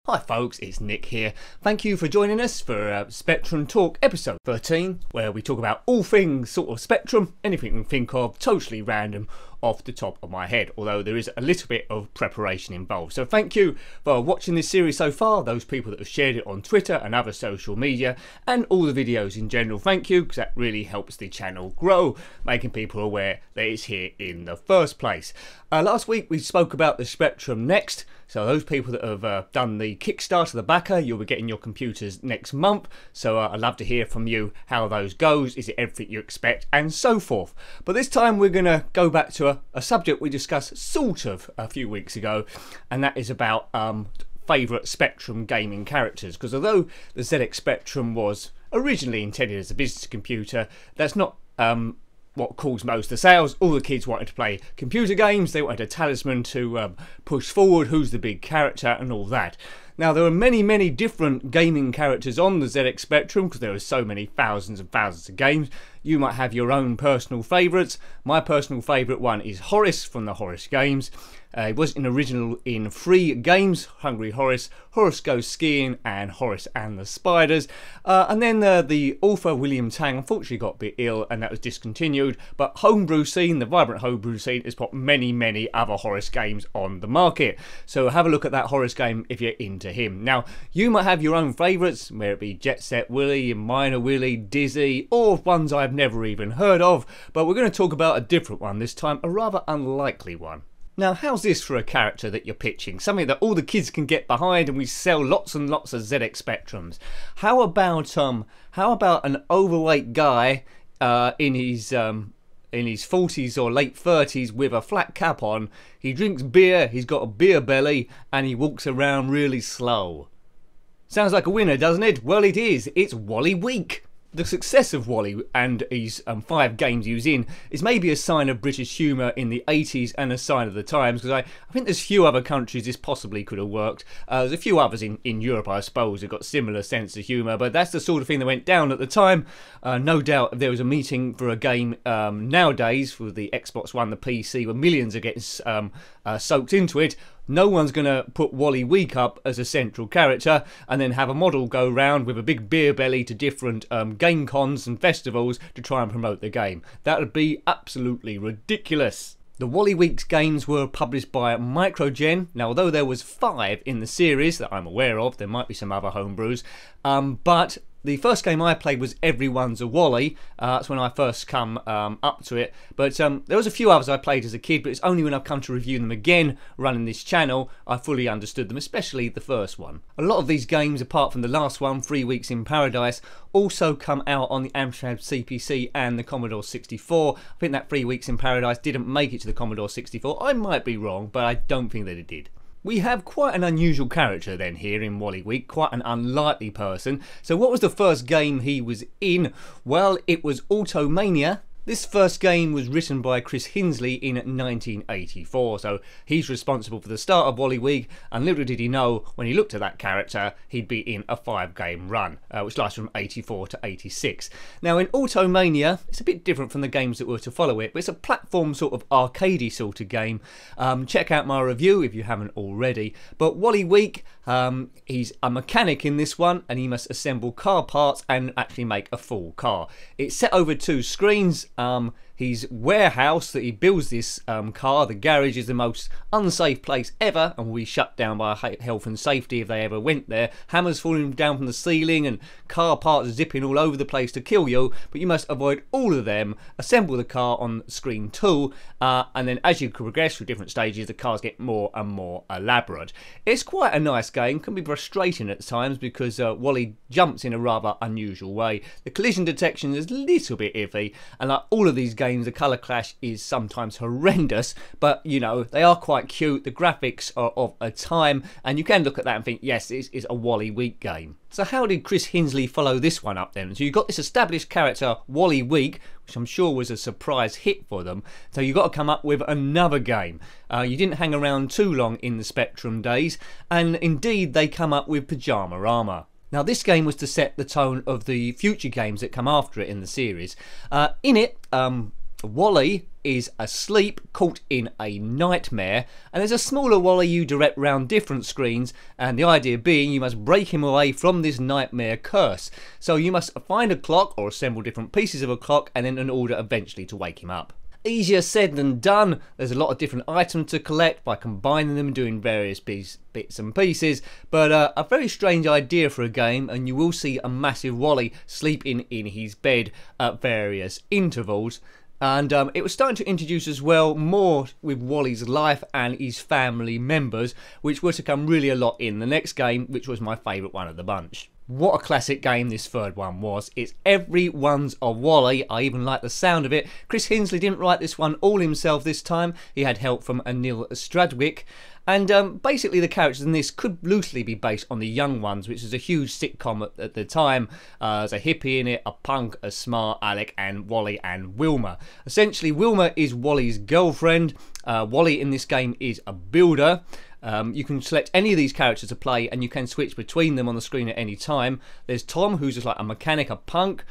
Hi folks, it's Nick here. Thank you for joining us for Spectrum Talk episode 13, where we talk about all things sort of Spectrum, anything you can think of, totally random off the top of my head, although there is a little bit of preparation involved. So thank you for watching this series so far, those people that have shared it on Twitter and other social media, and all the videos in general. Thank you, because that really helps the channel grow, making people aware that it's here in the first place. Last week we spoke about the Spectrum Next. So those people that have done the Kickstarter, the backer, you'll be getting your computers next month. So I'd love to hear from you how those goes. Is it everything you expect, and so forth. But this time we're going to go back to a subject we discussed sort of a few weeks ago, and that is about favourite Spectrum gaming characters. Because although the ZX Spectrum was originally intended as a business computer, that's not what caused most of the sales. All the kids wanted to play computer games, they wanted a talisman to push forward, who's the big character and all that. Now there are many different gaming characters on the ZX Spectrum because there are so many thousands and thousands of games. You might have your own personal favourites. My personal favourite one is Horace from the Horace games. It was an original in 3 games: Hungry Horace, Horace Goes Skiing, and Horace and the Spiders. And then the author William Tang unfortunately got a bit ill and that was discontinued. But homebrew scene, the vibrant homebrew scene, has put many other Horace games on the market. So have a look at that Horace game if you're into him. Now you might have your own favourites, whether it be Jet Set Willy, Minor Willy, Dizzy, or ones I've never even heard of. But we're going to talk about a different one this time, a rather unlikely one. Now, how's this for a character that you're pitching? Something that all the kids can get behind and we sell lots and lots of ZX Spectrums. How about an overweight guy in his 40s or late 30s with a flat cap on? He drinks beer, he's got a beer belly, and he walks around really slow. Sounds like a winner, doesn't it? Well, it is. It's Wally Week. The success of Wally and his 5 games he was in is maybe a sign of British humour in the 80s and a sign of the times, because I think there's few other countries this possibly could have worked. There's a few others in Europe, I suppose, who've got similar sense of humour, but that's the sort of thing that went down at the time. No doubt if there was a meeting for a game nowadays for the Xbox One, the PC, where millions are getting soaked into it. No one's going to put Wally Week up as a central character and then have a model go round with a big beer belly to different game cons and festivals to try and promote the game. That would be absolutely ridiculous. The Wally Weeks games were published by MIKRO GEN. Now, although there was 5 in the series that I'm aware of, there might be some other homebrews, but the first game I played was Everyone's a Wally. That's when I first come up to it. But there was a few others I played as a kid, but it's only when I've come to review them again running this channel I fully understood them, especially the first one. A lot of these games, apart from the last one, 3 Weeks in Paradise, also come out on the Amstrad CPC and the Commodore 64. I think that 3 Weeks in Paradise didn't make it to the Commodore 64. I might be wrong, but I don't think that it did. We have quite an unusual character then here in Wally Week, quite an unlikely person. So what was the first game he was in? Well, it was Mania. This first game was written by Chris Hinsley in 1984, so he's responsible for the start of Wally Week, and little did he know when he looked at that character he'd be in a 5-game run, which lasts from 84 to 86. Now in Mania, it's a bit different from the games that were to follow it, but it's a platform sort of arcadey sort of game. Check out my review if you haven't already. But Wally Week, he's a mechanic in this one, and he must assemble car parts and actually make a full car. It's set over 2 screens. His warehouse that he builds this car, the garage, is the most unsafe place ever and will be shut down by health and safety if they ever went there. Hammers falling down from the ceiling and car parts zipping all over the place to kill you, but you must avoid all of them, assemble the car on screen 2, and then as you progress through different stages the cars get more and more elaborate. It's quite a nice game, can be frustrating at times because Wally jumps in a rather unusual way. The collision detection is a little bit iffy, and like all of these games, the colour clash is sometimes horrendous, but you know, they are quite cute. The graphics are of a time, and you can look at that and think, yes, it's a Wally Week game. So how did Chris Hinsley follow this one up then? So you've got this established character, Wally Week, which I'm sure was a surprise hit for them. So you've got to come up with another game. You didn't hang around too long in the Spectrum days, and indeed they come up with Pajama Armor. Now this game was to set the tone of the future games that come after it in the series. In it, Wally is asleep, caught in a nightmare, and there's a smaller Wally you direct round different screens, and the idea being you must break him away from this nightmare curse. So you must find a clock or assemble different pieces of a clock, and then in order eventually to wake him up. Easier said than done. There's a lot of different items to collect by combining them, doing various bits and pieces, but a very strange idea for a game, and you will see a massive Wally sleeping in his bed at various intervals. And it was starting to introduce as well more with Wally's life and his family members, which were to come really a lot in the next game, which was my favourite one of the bunch. What a classic game this third one was. It's everyone's a Wally. I even like the sound of it. Chris Hinsley didn't write this one all himself this time. He had help from Anil Stradwick. And basically the characters in this could loosely be based on The Young Ones, which is a huge sitcom at the time. There's a hippie in it, a punk, a smart Alec, and Wally and Wilma. Essentially, Wilma is Wally's girlfriend. Wally in this game is a builder. You can select any of these characters to play, and you can switch between them on the screen at any time. There's Tom, who's just like a mechanic, a punk,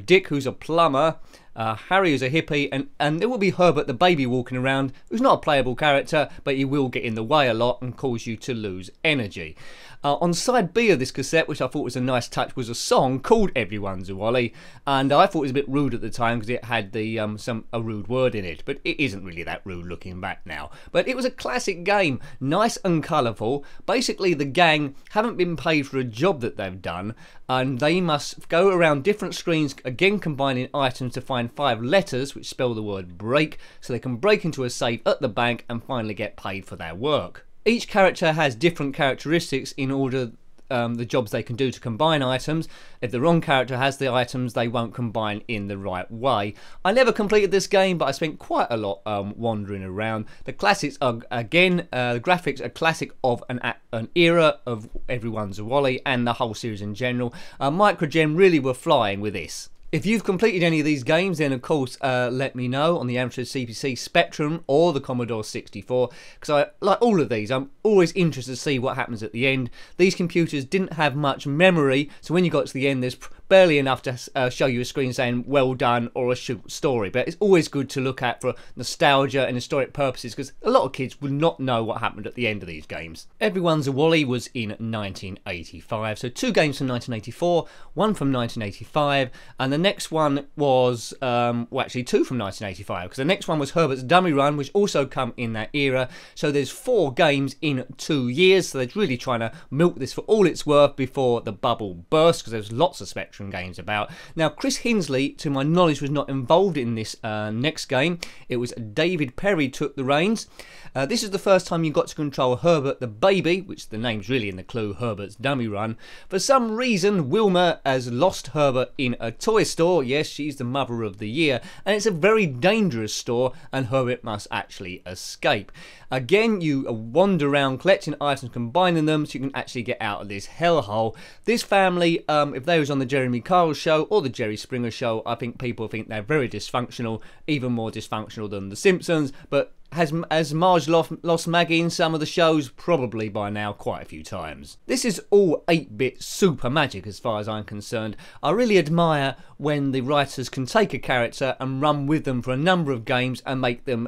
Dick, who's a plumber, Harry, who's a hippie, and there will be Herbert the baby walking around, who's not a playable character, but he will get in the way a lot and cause you to lose energy. On side B of this cassette, which I thought was a nice touch, was a song called Everyone's a Wally, and I thought it was a bit rude at the time because it had a rude word in it, but it isn't really that rude looking back now. But it was a classic game, nice and colourful. Basically the gang haven't been paid for a job that they've done, and they must go around different screens, again combining items to find 5 letters which spell the word break, so they can break into a safe at the bank and finally get paid for their work. Each character has different characteristics in order the jobs they can do to combine items. If the wrong character has the items, they won't combine in the right way. I never completed this game, but I spent quite a lot wandering around. The classics are, again, the graphics are classic of an era of Everyone's a Wally and the whole series in general. MIKRO GEN really were flying with this. If you've completed any of these games, then of course let me know on the Amstrad CPC Spectrum or the Commodore 64, because I like all of these. I'm always interested to see what happens at the end. These computers didn't have much memory, so when you got to the end there's barely enough to show you a screen saying well done or a short story, but it's always good to look at for nostalgia and historic purposes, because a lot of kids would not know what happened at the end of these games. Everyone's a Wally was in 1985, so 2 games from 1984, 1 from 1985, and the next one was, well actually 2 from 1985, because the next one was Herbert's Dummy Run, which also come in that era. So there's 4 games in 2 years, so they're really trying to milk this for all it's worth before the bubble burst, because there's lots of Spectrum games about. Now Chris Hinsley, to my knowledge, was not involved in this next game. It was David Perry took the reins. This is the first time you got to control Herbert the baby, which the name's really in the clue, Herbert's Dummy Run. For some reason Wilma has lost Herbert in a toy store. Yes, she's the mother of the year, and it's a very dangerous store, and Herbert must actually escape. Again, you wander around collecting items, combining them so you can actually get out of this hellhole. This family, if they was on the Jeremy Kyle show or the Jerry Springer show, I think people think they're very dysfunctional, even more dysfunctional than the Simpsons, but has Marge lost Maggie in some of the shows? Probably by now quite a few times. This is all 8-bit super magic as far as I'm concerned. I really admire when the writers can take a character and run with them for a number of games and make them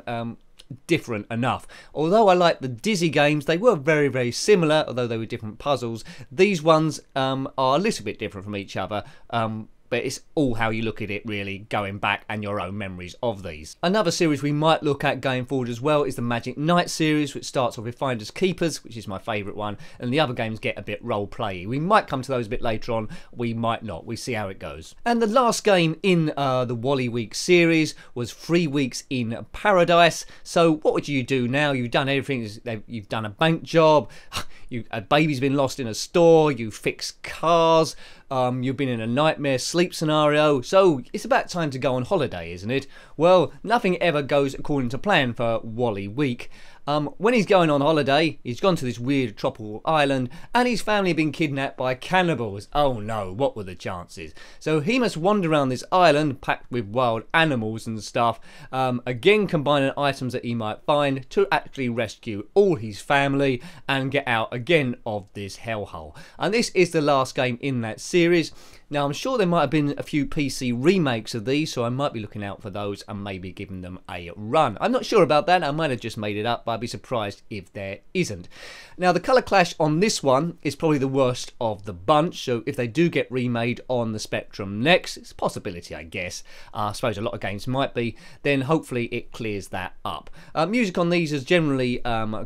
different enough. Although I like the Dizzy games, they were very, very similar, although they were different puzzles. These ones are a little bit different from each other. But it's all how you look at it really, going back and your own memories of these. Another series we might look at going forward as well is the Magic Knight series, which starts off with Finders Keepers, which is my favourite one, and the other games get a bit role-play. We might come to those a bit later on, we might not, we see how it goes. And the last game in the Wally Week series was 3 Weeks in Paradise. So what would you do now? You've done everything, you've done a bank job, a baby's been lost in a store, you fix cars, you've been in a nightmare sleep scenario, so it's about time to go on holiday, isn't it? Well, nothing ever goes according to plan for Wally Week. When he's going on holiday, he's gone to this weird tropical island and his family have been kidnapped by cannibals. Oh no, what were the chances? So he must wander around this island packed with wild animals and stuff, again combining items that he might find to actually rescue all his family and get out again of this hellhole. And this is the last game in that series. Now, I'm sure there might have been a few PC remakes of these, so I might be looking out for those and maybe giving them a run. I'm not sure about that. I might have just made it up, but I'd be surprised if there isn't. Now, the colour clash on this one is probably the worst of the bunch, so if they do get remade on the Spectrum next, it's a possibility, I guess. I suppose a lot of games might be, then hopefully it clears that up. Music on these is generally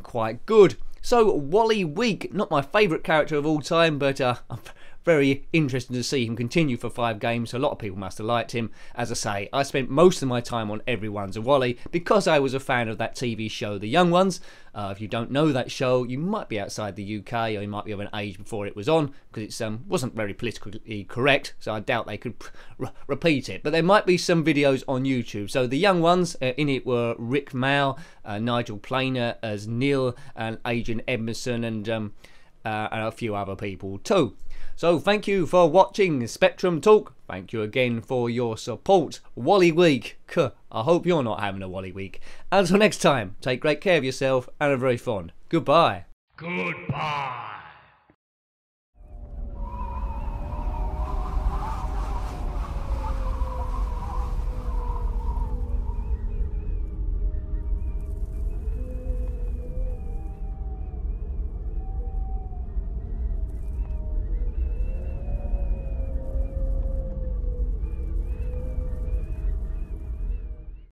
quite good. So, Wally Week, not my favourite character of all time, but I'm very interested to see him continue for 5 games, so a lot of people must have liked him. As I say, I spent most of my time on Everyone's a Wally because I was a fan of that TV show, The Young Ones. If you don't know that show, you might be outside the UK, or you might be of an age before it was on, because it wasn't very politically correct, so I doubt they could repeat it. But there might be some videos on YouTube. So The Young Ones, in it were Rick Mao, Nigel Planer as Neil, and Adrian Edmondson, and a few other people too. So thank you for watching Spectrum Talk. Thank you again for your support. Wally Week. I hope you're not having a Wally Week. Until next time, take great care of yourself and a very fond goodbye. Goodbye.